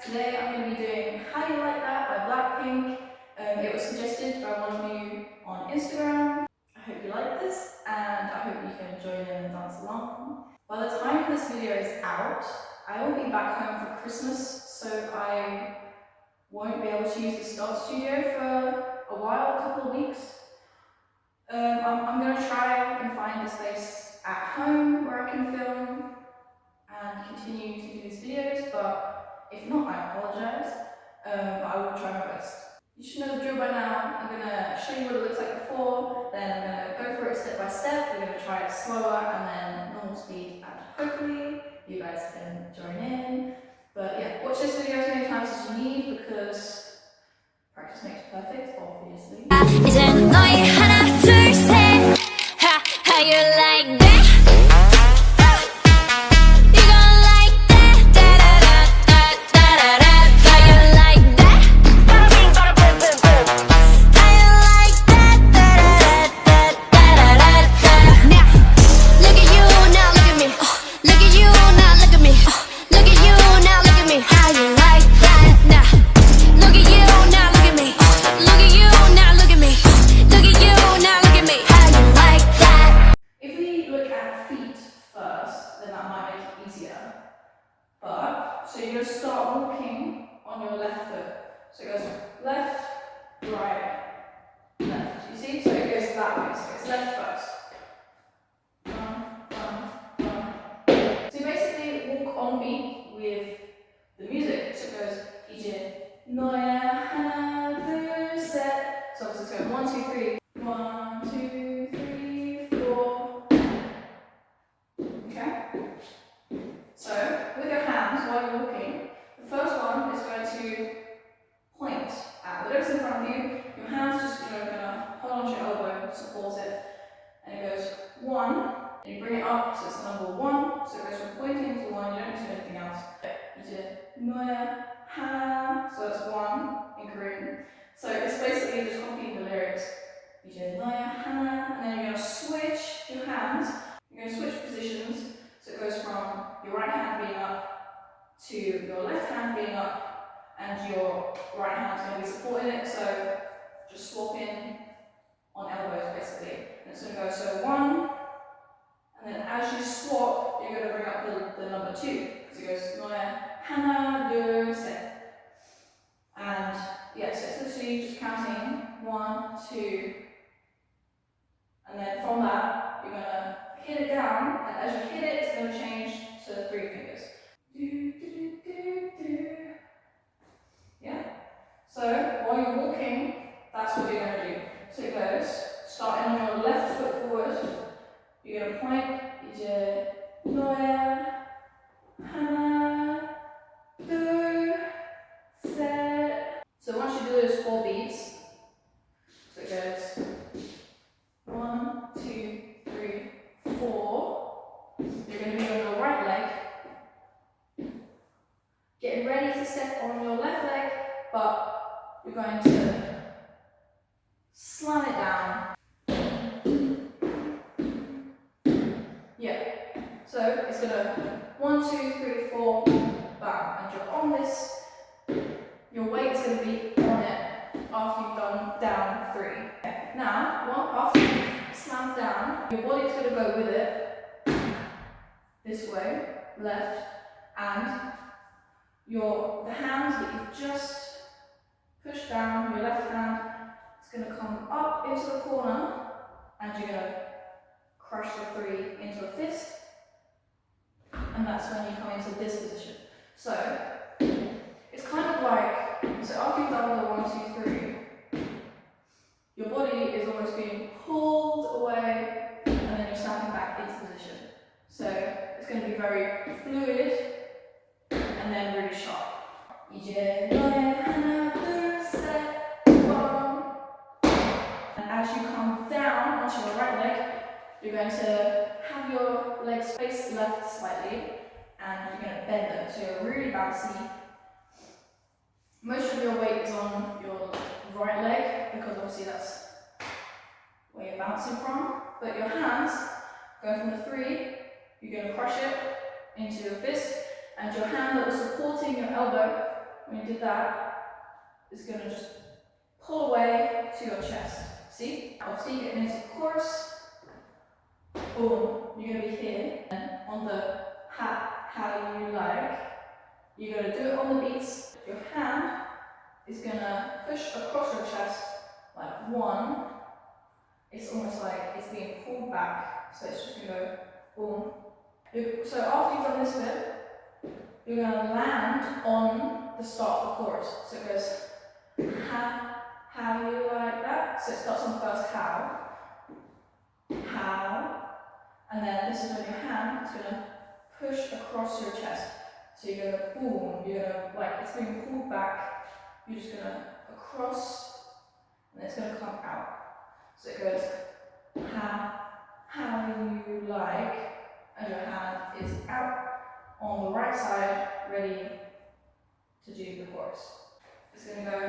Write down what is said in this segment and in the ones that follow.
Today I'm going to be doing How You Like That by BLACKPINK. It was suggested by one of you on Instagram. I hope you like this and I hope you can join in and dance along. By the time this video is out, I will be back home for Christmas, so I won't be able to use the start studio for a while, a couple of weeks. I'm going to try and find a space at home where I can film and continue to do these videos, but if not, I apologise. I will try my best. You should know the drill by now. I'm going to show you what it looks like before, then I'm going to go for it step by step. We're going to try it slower and then normal speed, and hopefully you guys can join in. But yeah, watch this video as many times as you need because practice makes perfect, obviously. How you like that? So you're going to start walking on your left foot. So it goes left, right, left. You see? So it goes that way. So it's left first. So you basically walk on beat with the music. So it goes idzie, noya, hana, du, set. So obviously it's going 1, 2, 3. 1, 2, 3, 4. Okay? So with your hands while you're walking, the first one is going to point at whatever's in front of you. Your hands just going to hold onto your elbow, support it, and it goes 1, and you bring it up, so it's number 1, so it goes from pointing to 1, you don't do anything else. You do noya, hana, so that's 1 in Korean. So it's basically just copying the lyrics. You do noya, hana, and then you're going to switch your hands, you're going to switch positions, so it goes from your right hand being up to your left hand being up, and your right hand is going to be supporting it, so just swapping on elbows basically. And it's going to go so 1, and then as you swap, you're going to bring up the number 2, because it goes noya, hana, du, se. And yeah, so it's literally just counting 1, 2, and then from that, you're going to hit it down, and as you hit it, it's going to change to 3 fingers. Yeah? So while you're walking, that's what you're going to do. So it goes, starting on your left foot forward, you're going to point, idzie, noya, hana, du, set. So once you do those 4 beats, so it goes 1, 2, 3, 4. You're going to be on your right leg, getting ready to step on your left leg, but you're going to slam it down. Yeah, so it's going to 1, 2, 3, 4, bam, and you're on this. Your weight's going to be on it after you've done down 3. Okay. Now, after you've slammed down, your body's going to go with it. This way, left, and the hand that you've just pushed down, your left hand, is going to come up into the corner, and you're going to crush the 3 into a fist, and that's when you come into this position. So it's kind of like, so after you've done the 1, 2, 3, your body is almost being pulled away, and then you're snapping back into position. So it's going to be very fluid and then really sharp. Idzie, noya, hana, du, set, 1. And as you come down onto your right leg, you're going to have your legs face left slightly, and you're going to bend them. So you're really bouncy. Most of your weight is on your right leg because obviously that's where you're bouncing from. But your hands go from the 3. You're going to crush it into your fist, and your hand that was supporting your elbow when you did that, it's going to just pull away to your chest. See? Obviously, getting into the chorus. Boom. You're going to be here. And on the how you like, you're going to do it on the beats. Your hand is going to push across your chest like one. It's almost like it's being pulled back. So it's just going to go boom. So after you've done this bit, you're going to land on the start of the chorus. So it goes how you like that. So it starts on first how, and then this is when your hand is going to push across your chest. So you're going to boom, you're going to, like, it's being pulled back, you're just going to across, and it's going to come out. So it goes how you like, and your hand is out on the right side, ready to do the chorus. It's going to go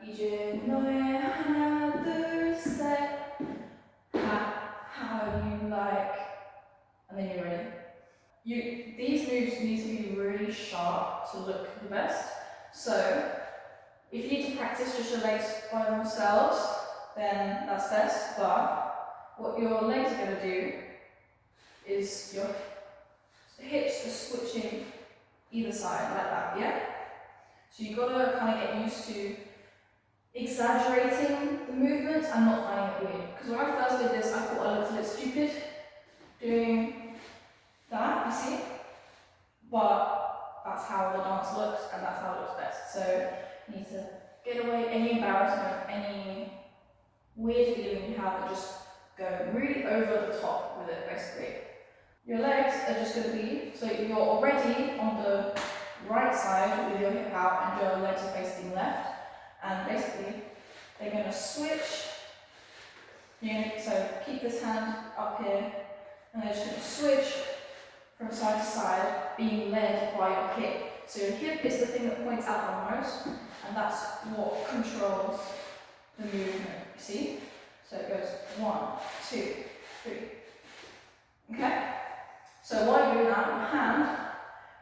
이제 너의 하나 둘 셋 how you like, and then you're ready. These moves need to be really sharp to look the best. So if you need to practice just your legs by themselves, then that's best. But what your legs are going to do is your hips are switching either side like that, yeah? So you've got to kind of get used to exaggerating the movements and not finding it weird. Because when I first did this, I thought I looked a bit stupid doing that, you see? But that's how the dance looks, and that's how it looks best. So you need to get away any embarrassment, any weird feeling you have, and just go really over the top with it, basically. Your legs are just going to be, so you're already on the right side with your hip out and your legs are facing left. And basically, they're going to switch. So keep this hand up here, and they're just going to switch from side to side, being led by your hip. So your hip is the thing that points out the most, and that's what controls the movement, you see? So it goes 1, 2, 3. Okay? So while you're doing that, your hand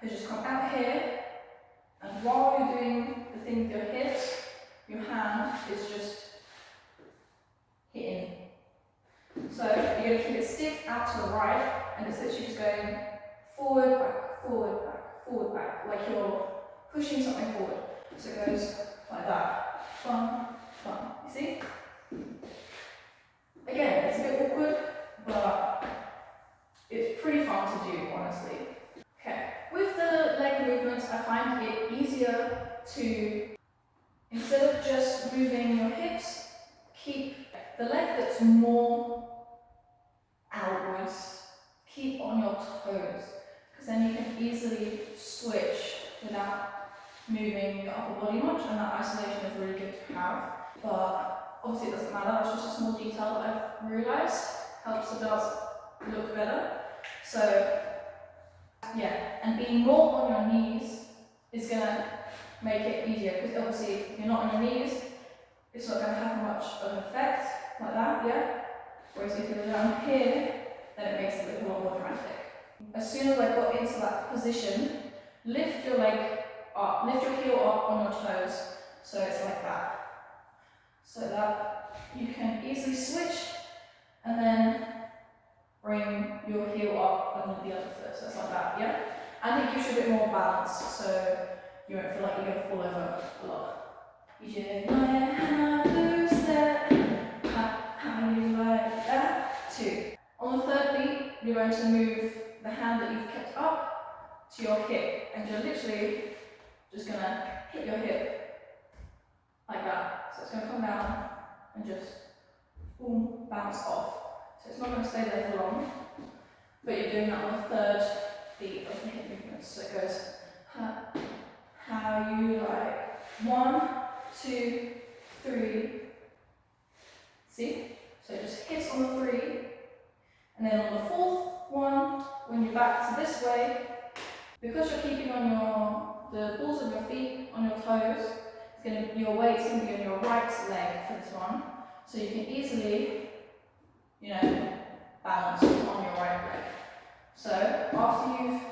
has just come out here, and while you're doing the thing with your hips, your hand is just hitting. So you're going to keep it stiff out to the right, and it's literally just going forward, back, forward, back, forward, back, like you're pushing something forward. So it goes like that. Bum, bum. You see? Again, it's a bit awkward, but it's pretty fun to do, honestly. Okay, with the leg movements, I find it easier to, instead of just moving your hips, keep the leg that's more outwards, keep on your toes, because then you can easily switch without moving your upper body much, and that isolation is really good to have. But obviously it doesn't matter, that's just a small detail that I've realised helps the dance look better. So yeah, and being more on your knees is going to make it easier, because obviously if you're not on your knees, it's not going to have much of an effect like that, yeah? Whereas if you're down here, then it makes it look a lot more dramatic. As soon as I got into that position, lift your leg up, lift your heel up on your toes, so it's like that. So that you can easily switch, and then bring your heel up under the other foot, so it's like that, yeah? And it gives you a bit more balance, so you won't feel like you're going to fall over a lot. 이제 너의 하나 둘 셋 how you like that? 2. On the third beat, you're going to move the hand that you've kept up to your hip, and you're literally just going to hit your hip like that. So it's going to come down and just boom, bounce off. So it's not going to stay there for long, but you're doing that on the third beat of the hip movements. So it goes how you like. 1, 2, 3. See? So it just hits on the 3, and then on the 4th one, when you're back to this way, because you're keeping on the balls of your feet on your toes, your weight's going to be on your right leg for this one, so you can easily, balance on your right leg. So after you've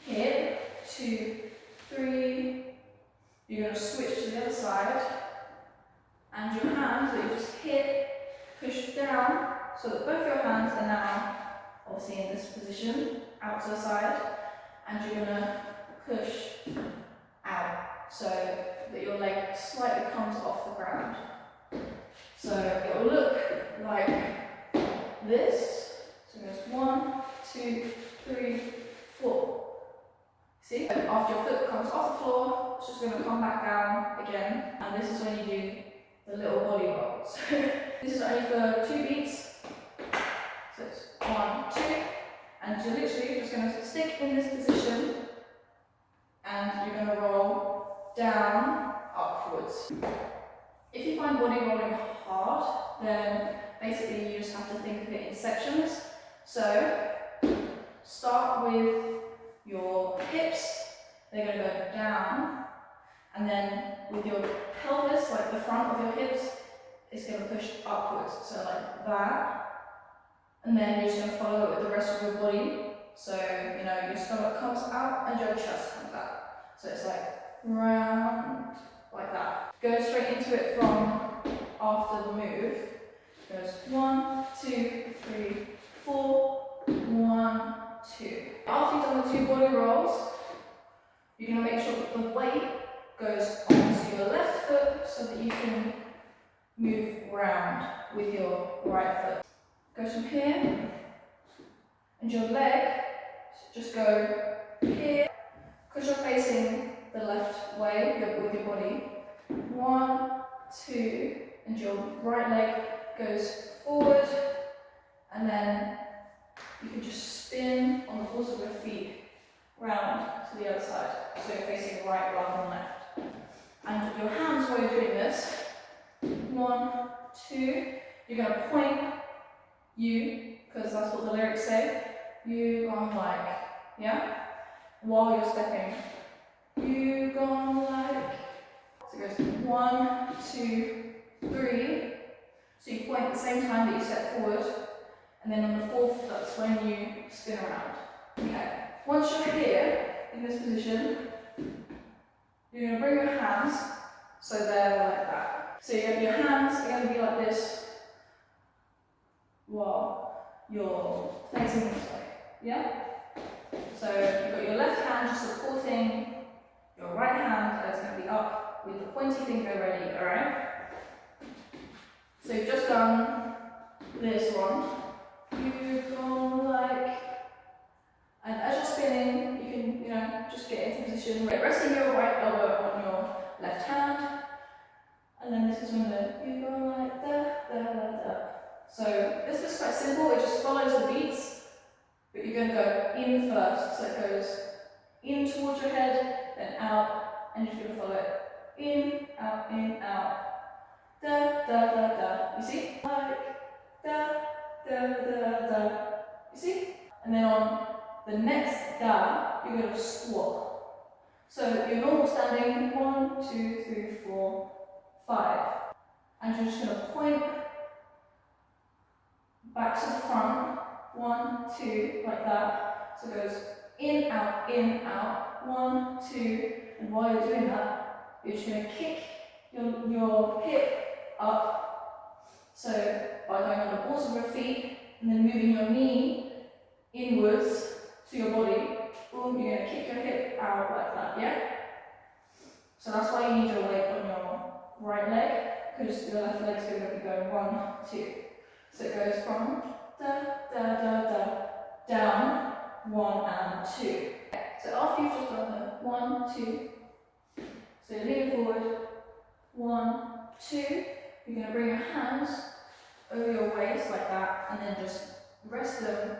hit 2, 3, you're going to switch to the other side, and your hands that you just hit, push down, so that both your hands are now obviously in this position, out to the side, and you're going to push out, so that your leg slightly comes off the ground. So it will look like this. So it goes 1, 2, 3, 4. See? After your foot comes off the floor, it's just going to come back down again, and this is when you do the little body roll. So this is only for 2 beats. So it's 1, 2, and you're literally just going to stick in this position, and you're going to roll down, upwards. If you find body rolling hard, then basically you just have to think of it in sections. So start with your hips, they're going to go down, and then with your pelvis, like the front of your hips, it's going to push upwards, so like that, and then you're just going to follow it with the rest of your body, so you know your stomach comes out and your chest comes out, so it's like round, like that. Go straight into it from after the move. It goes 1, 2, 3, 4, 1, 2. After you've done the 2 body rolls, you're going to make sure that the weight goes onto your left foot so that you can move round with your right foot. Goes from here, and your leg, just go here, because you're facing the left way with your body. 1, 2, and your right leg goes forward, and then you can just spin on the balls of your feet round to the other side, so you're facing right rather than left. And your hands while you're doing this, 1, 2, you're going to point you, because that's what the lyrics say, you gone like, yeah? While you're stepping, you gone like. So it goes 1, 2, 3. So you point at the same time that you step forward, and then on the 4th, that's when you spin around. Okay. Once you're here in this position, you're going to bring your hands so they're like that. So your hands are going to be like this while you're facing this way. Yeah? So you've got your left hand just supporting your right hand, and it's going to be up with the pointy finger ready, alright? So you've just done this one. You go like, and as you're spinning, you can, just get into position, resting your right elbow on your left hand, and then this is when you go like that, So this is quite simple, it just follows the beats, but you're going to go in first, so it goes in towards your head, then out, and you're just going to follow it in, out, da, da, da, da, you see? Like, da, da, da, da, you see? And then on the next da, you're going to squat. So your normal standing, 1, 2, 3, 4, 5. And you're just going to point back to the front, 1, 2, like that. So it goes in, out, 1, 2, and while you're doing that, you're just going to kick your hip up. So by going on the balls of your feet, and then moving your knee inwards to your body, boom, you're going to kick your hip out like that, yeah? So that's why you need your weight on your right leg, because your left leg's going to be going 1, 2. So it goes from da, da, da, da, down, 1 and 2. So after you've just done the 1, 2, so you're leaning forward, 1, 2, you're going to bring your hands over your waist like that, and then just rest them,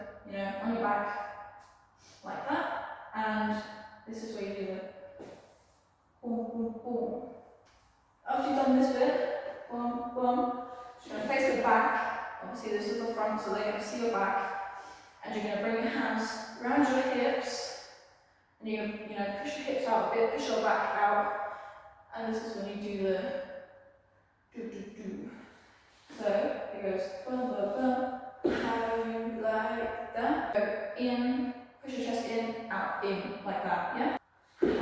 on your back like that. And this is where you do the boom, boom, boom. After you've done this bit, boom, boom, you're going to face the back. Obviously this is the front, so they're going to see your back. And you're going to bring your hands around your hips, and you're going to, push your hips out a bit, push your back out. And this is when you do the do. So it goes bum, bum, bum, how you like that. Go in, push your chest in, out, in, like that, yeah?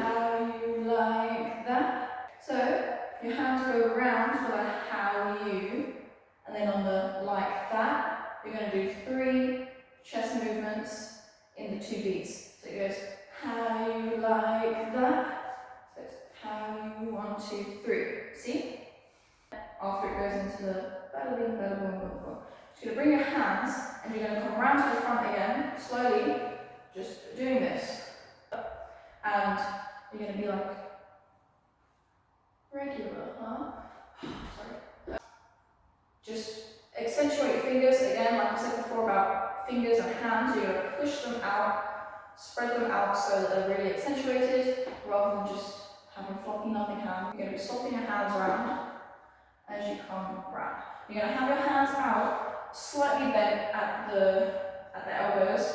How you like that. your hands go around for the how you, and then on the like that, you're going to do 3 chest movements in the 2 beats. So it goes how you like that. So it's how you 1, 2, 3. See? After it goes into the bada bing, bada boom, boom, boom. So you're going to bring your hands and you're going to come around to the front again, slowly, just doing this. And you're going to be like, regular, huh? Sorry. Just accentuate your fingers again, like I said before about fingers and hands. You're going to push them out, spread them out so that they're really accentuated rather than just having floppy nothing hands. You're going to be swapping your hands around as you come round. You're going to have your hands out, slightly bent at the elbows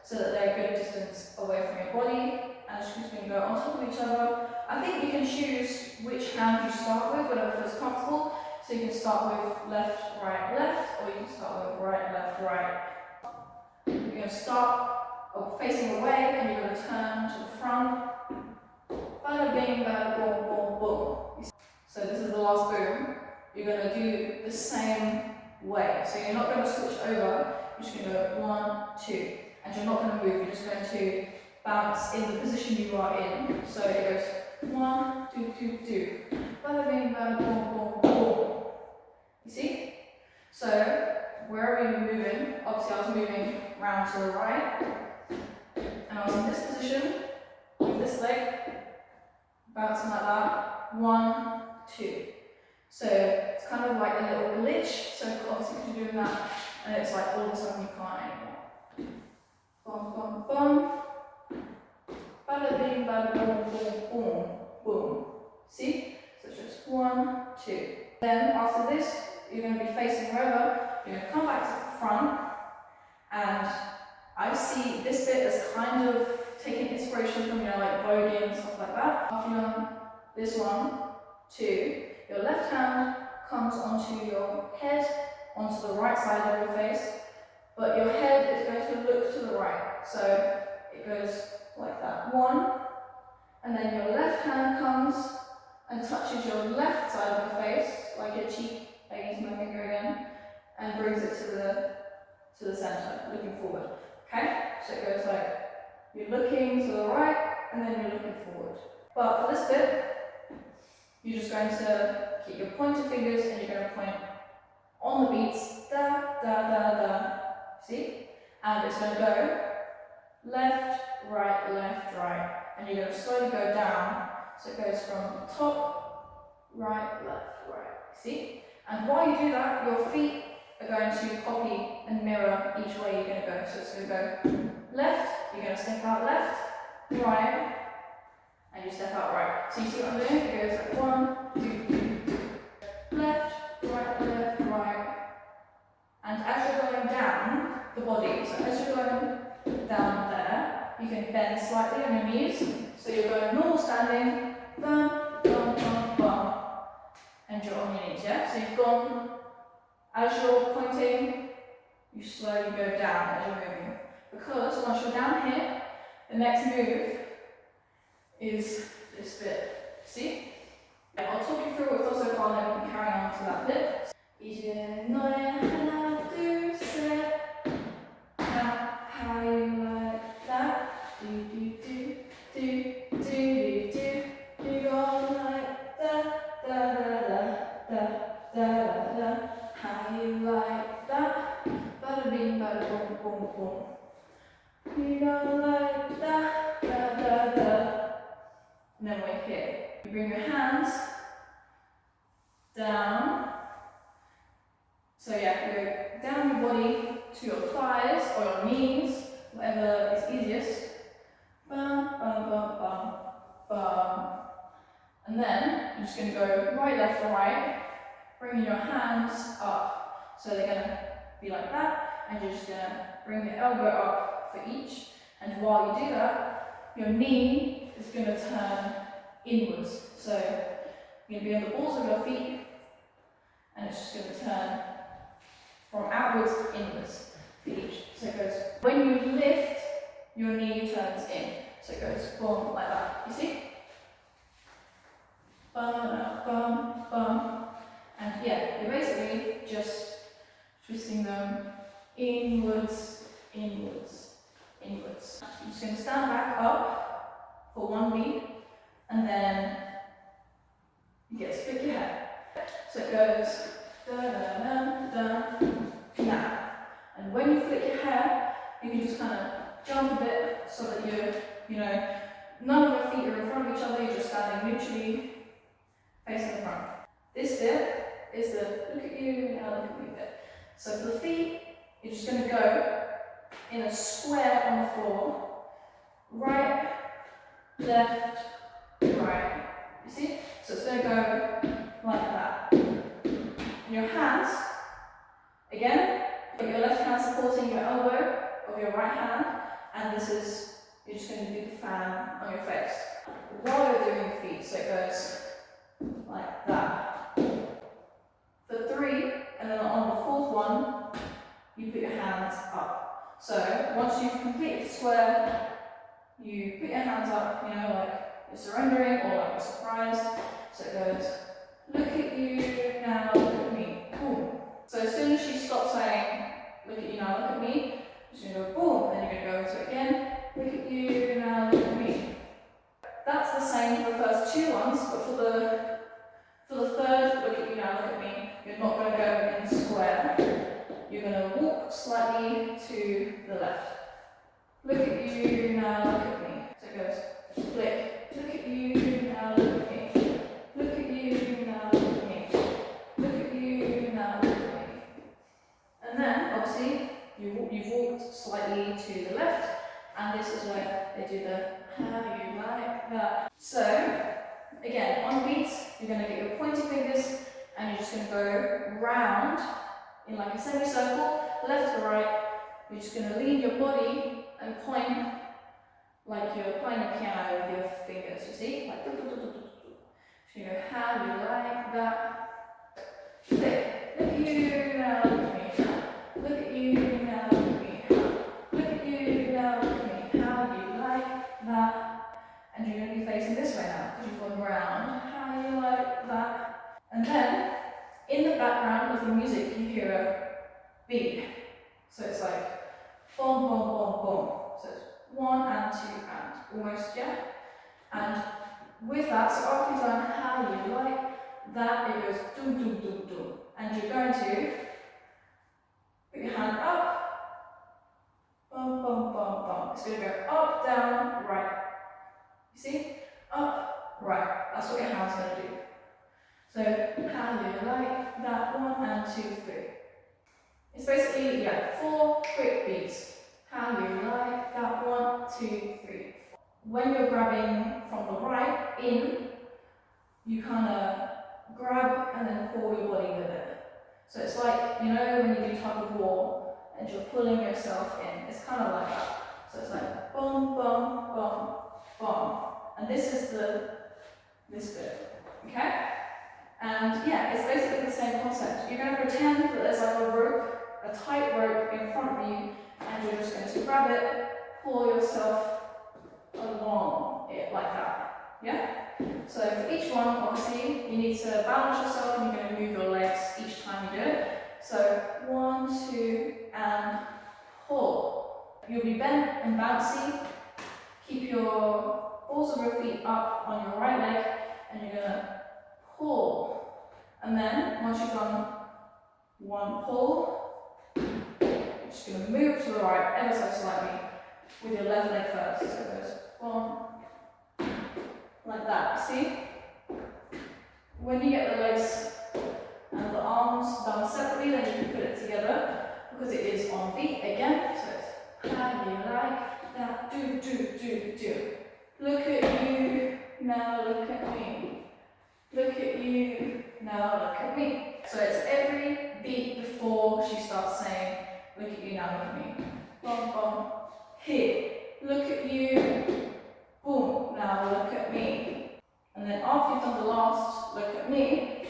so that they're a good distance away from your body. And it's just going to go on top of each other. I think you can choose which hand you start with, whatever feels comfortable. So you can start with left, or you can start with right, left, right. You're going to start facing away and you're going to turn to the front. Bada bing, bada boom, boom, boom. So this is the last boom. You're going to do the same way. So you're not going to switch over. You're just going to go 1, 2. And you're not going to move. You're just going to bounce in the position you are in. So it goes 1, 2, 2, 2. Bada bing, bada boom, boom, boom. You see? So wherever you're moving, obviously I was moving round to the right, and I was in this position with this leg bouncing like that. 1, 2. So it's kind of like a little glitch. So obviously because you're doing that, and it's like all of a sudden you can't anymore. Boom, boom, boom. Bada bing, bada boom, boom, boom, boom. See? So it's just 1, 2. Then after this, you're going to be facing wherever. You're going to come back to the front, and I see this bit as kind of taking inspiration from, like voguing and stuff like that. After you've done this 1, 2, your left hand comes onto your head, onto the right side of your face, but your head is going to look to the right. So it goes like that. 1, and then your left hand comes and touches your left side of your face, like your cheek, I use my finger again, and brings it to the center, looking forward. Okay? So it goes like, you're looking to the right, and then you're looking forward. But for this bit, you're just going to keep your pointer fingers and you're going to point on the beats, da, da, da, da. See? And it's going to go left, right, and you're going to slowly go down. So it goes from top, right, left, right. See? And while you do that, your feet are going to copy and mirror each way you're going to go. So it's going to go left, you're going to step out left, right, and you step out right. So you see what I'm doing? It goes like 1, 2, 2. Left, right. And as you're going down the body, so as you're going down there, you can bend slightly on your knees. So you're going normal standing, bum, bum, bum, bum, and you're on your knees, yeah? So you've gone, as you're pointing, you slowly go down as you're moving. Because once you're down here, the next move is this bit. See? I'll talk you through what's also far, then we can carry on to that bit. Now, how you like that? Do, do, do, do, do, do, do. You go like that, da, da, da, da, da, da, da. How you like that? Bada bing, bada boom, boom, boom. You go like that, da, da, da. And then we're here. You bring your hands down. So yeah, you go down your body to your thighs or your knees, whatever is easiest. Bum, bum, bum, bum, bum. And then you're just going to go right, left, right, bringing your hands up. So they're going to be like that, and you're just going to bring your elbow up for each. And while you do that, your knee is going to turn inwards. So you're going to be on the balls of your feet, and it's just going to turn from outwards inwards for each. So it goes, when you lift, your knee turns in. So it goes boom, like that. You see? Bum, bum, goes da da da da now. And when you flick your hair, you can just kind of jump a bit so that none of your feet are in front of each other, you're just standing neutrally facing the front. This bit is the look at you, now look at me bit. So for the feet, you're just going to go in a square on the floor, right, left, right. You see? So it's going to go like that. And your hands, again, put your left hand supporting your elbow of your right hand, and this is, you're just going to do the fan on your face while you're doing the feet. So it goes like that. For 3, and then on the 4th one, you put your hands up. So once you've completed the square, you put your hands up, like you're surrendering or like you're surprised. So it goes, look at you, now look at me, boom. So as soon as she stops saying, look at you, now look at me, you're going to go boom, and you're going to go into it again, look at you, now look at me. That's the same for the first 2 ones, but for the 3rd, look at you, now look at me, you're not going to go in square. You're going to walk slightly to the left. Look at you, now look at me. So it goes, flick. Look at you, now look at me. Look at you, now look at me. Look at you, now look at me. And then, obviously, you've walked slightly to the left, and this is where they do the how do you like that. So, again, on beats, you're going to get your pointy fingers, and you're just going to go round in like a semicircle, left to right. You're just going to lean your body and point like you're playing a piano with your fingers, you see? Like, so you go, how do you like that? Flick. Look at you, now look at me. Look at you, now look at me. Look at you, now look at me. How do you like that? And you're going to be facing this way now, because you've gone round. How do you like that? And then, in the background of the music, you hear a beat. So it's like, boom, boom, boom, boom. So it's 1 and 2 and almost, yeah? And with that, so after you've done how you like that, it goes doom, doom, doom, doom. And you're going to put your hand up, bum, bum, bum, bum. It's going to go up, down, right. You see? Up, right. That's what your hand's going to do. So, how you like that, 1 and 2, 3. It's basically, 4 quick beats. How you like that, 1, 2, 3, 4. When you're grabbing from the right in, you kind of grab and then pull your body with it. So it's like, when you do tug of war and you're pulling yourself in, it's kind of like that. So it's like bum, bum, bum, bum. And this is this bit, okay? And it's basically the same concept. You're going to pretend that there's like a rope, a tight rope in front of you, and you're just going to grab it, pull yourself along it like that, yeah? So for each one, obviously, you need to balance yourself and you're going to move your legs each time you do it. So 1, 2, and pull. You'll be bent and bouncy. Keep your balls of your feet up on your right leg, and you're going to pull. And then, once you've done 1 pull, you're just going to move to the right ever so slightly with your left leg first. So it goes 1, like that, see? When you get the legs and the arms done separately, then you can put it together because it is on beat again. So it's how you like that, do, do, do, do. Look at you, now look at me. Look at you, now look at me. So it's every beat before she starts saying, look at you, now look at me. Bum, bum. Here, look at you. Boom, now look at me. And then after you've done the last look at me,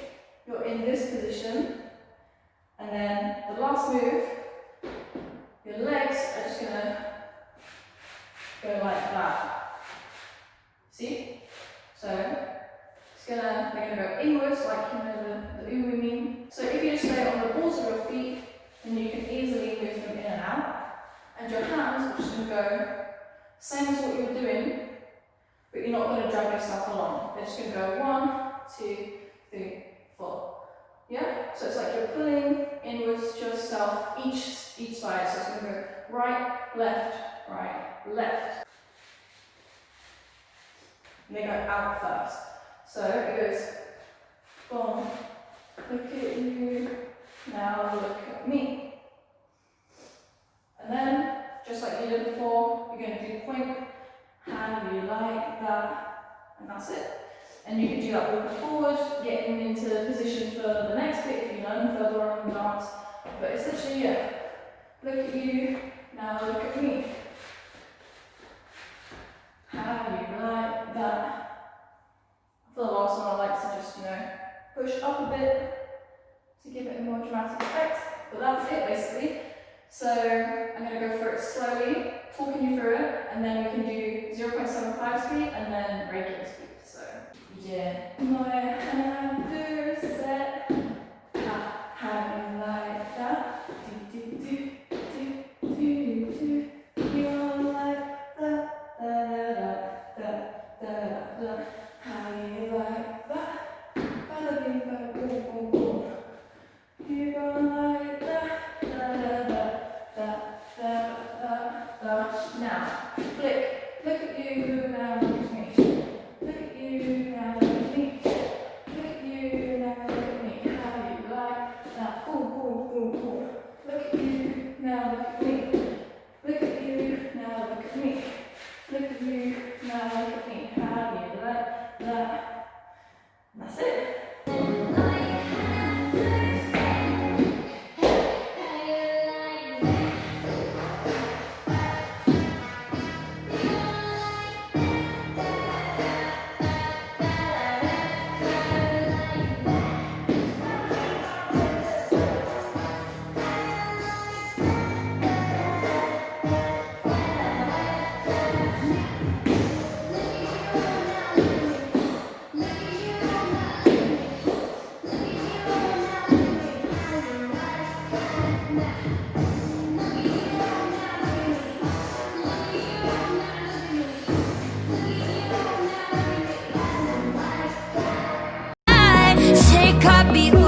you're in this position. And then the last move, your legs are just going to go like that. See? So they're going to go inwards, like the uwu mean. So if you just stay on the balls of your feet, then you can easily move them in and out. And your hands are just going to go same as what you were doing, but you're not going to drag yourself along. They're just going to go 1, 2, 3, 4. Yeah? So it's like you're pulling inwards to yourself each side. So it's going to go right, left, left. And they go out first. So it goes, boom, look at you, now look at me. And then, just like you did before, you're going to do point, how do you like that, and that's it. And you can do that walking forward, getting into position for the next bit if you learn further on in the dance. But it's literally, yeah, look at you, now look at me. How do you like that? For the last one, I like to just, push up a bit to give it a more dramatic effect. But that's it, basically. So I'm going to go through it slowly, talking you through it, and then we can do 0.75 speed and then breaking speed. So, yeah. My hand set. How do you like that? Do, do, do, do, do, do, do. You all like that? Da, da, da, da, da, da. How do you like that? Bada bing, bada boom, boom, boom. You gonna like that? Da, da, da, da, da, da, da. Now, flick. Look at you, now look at me. Look at you, now look at me. Look at you, now look at me. How do you like that? Boom, boom, boom, boom. Look at you, now look at me. Look at you, now look at me. Look at you, now look at me. How do you like that? And that's it. Take copy.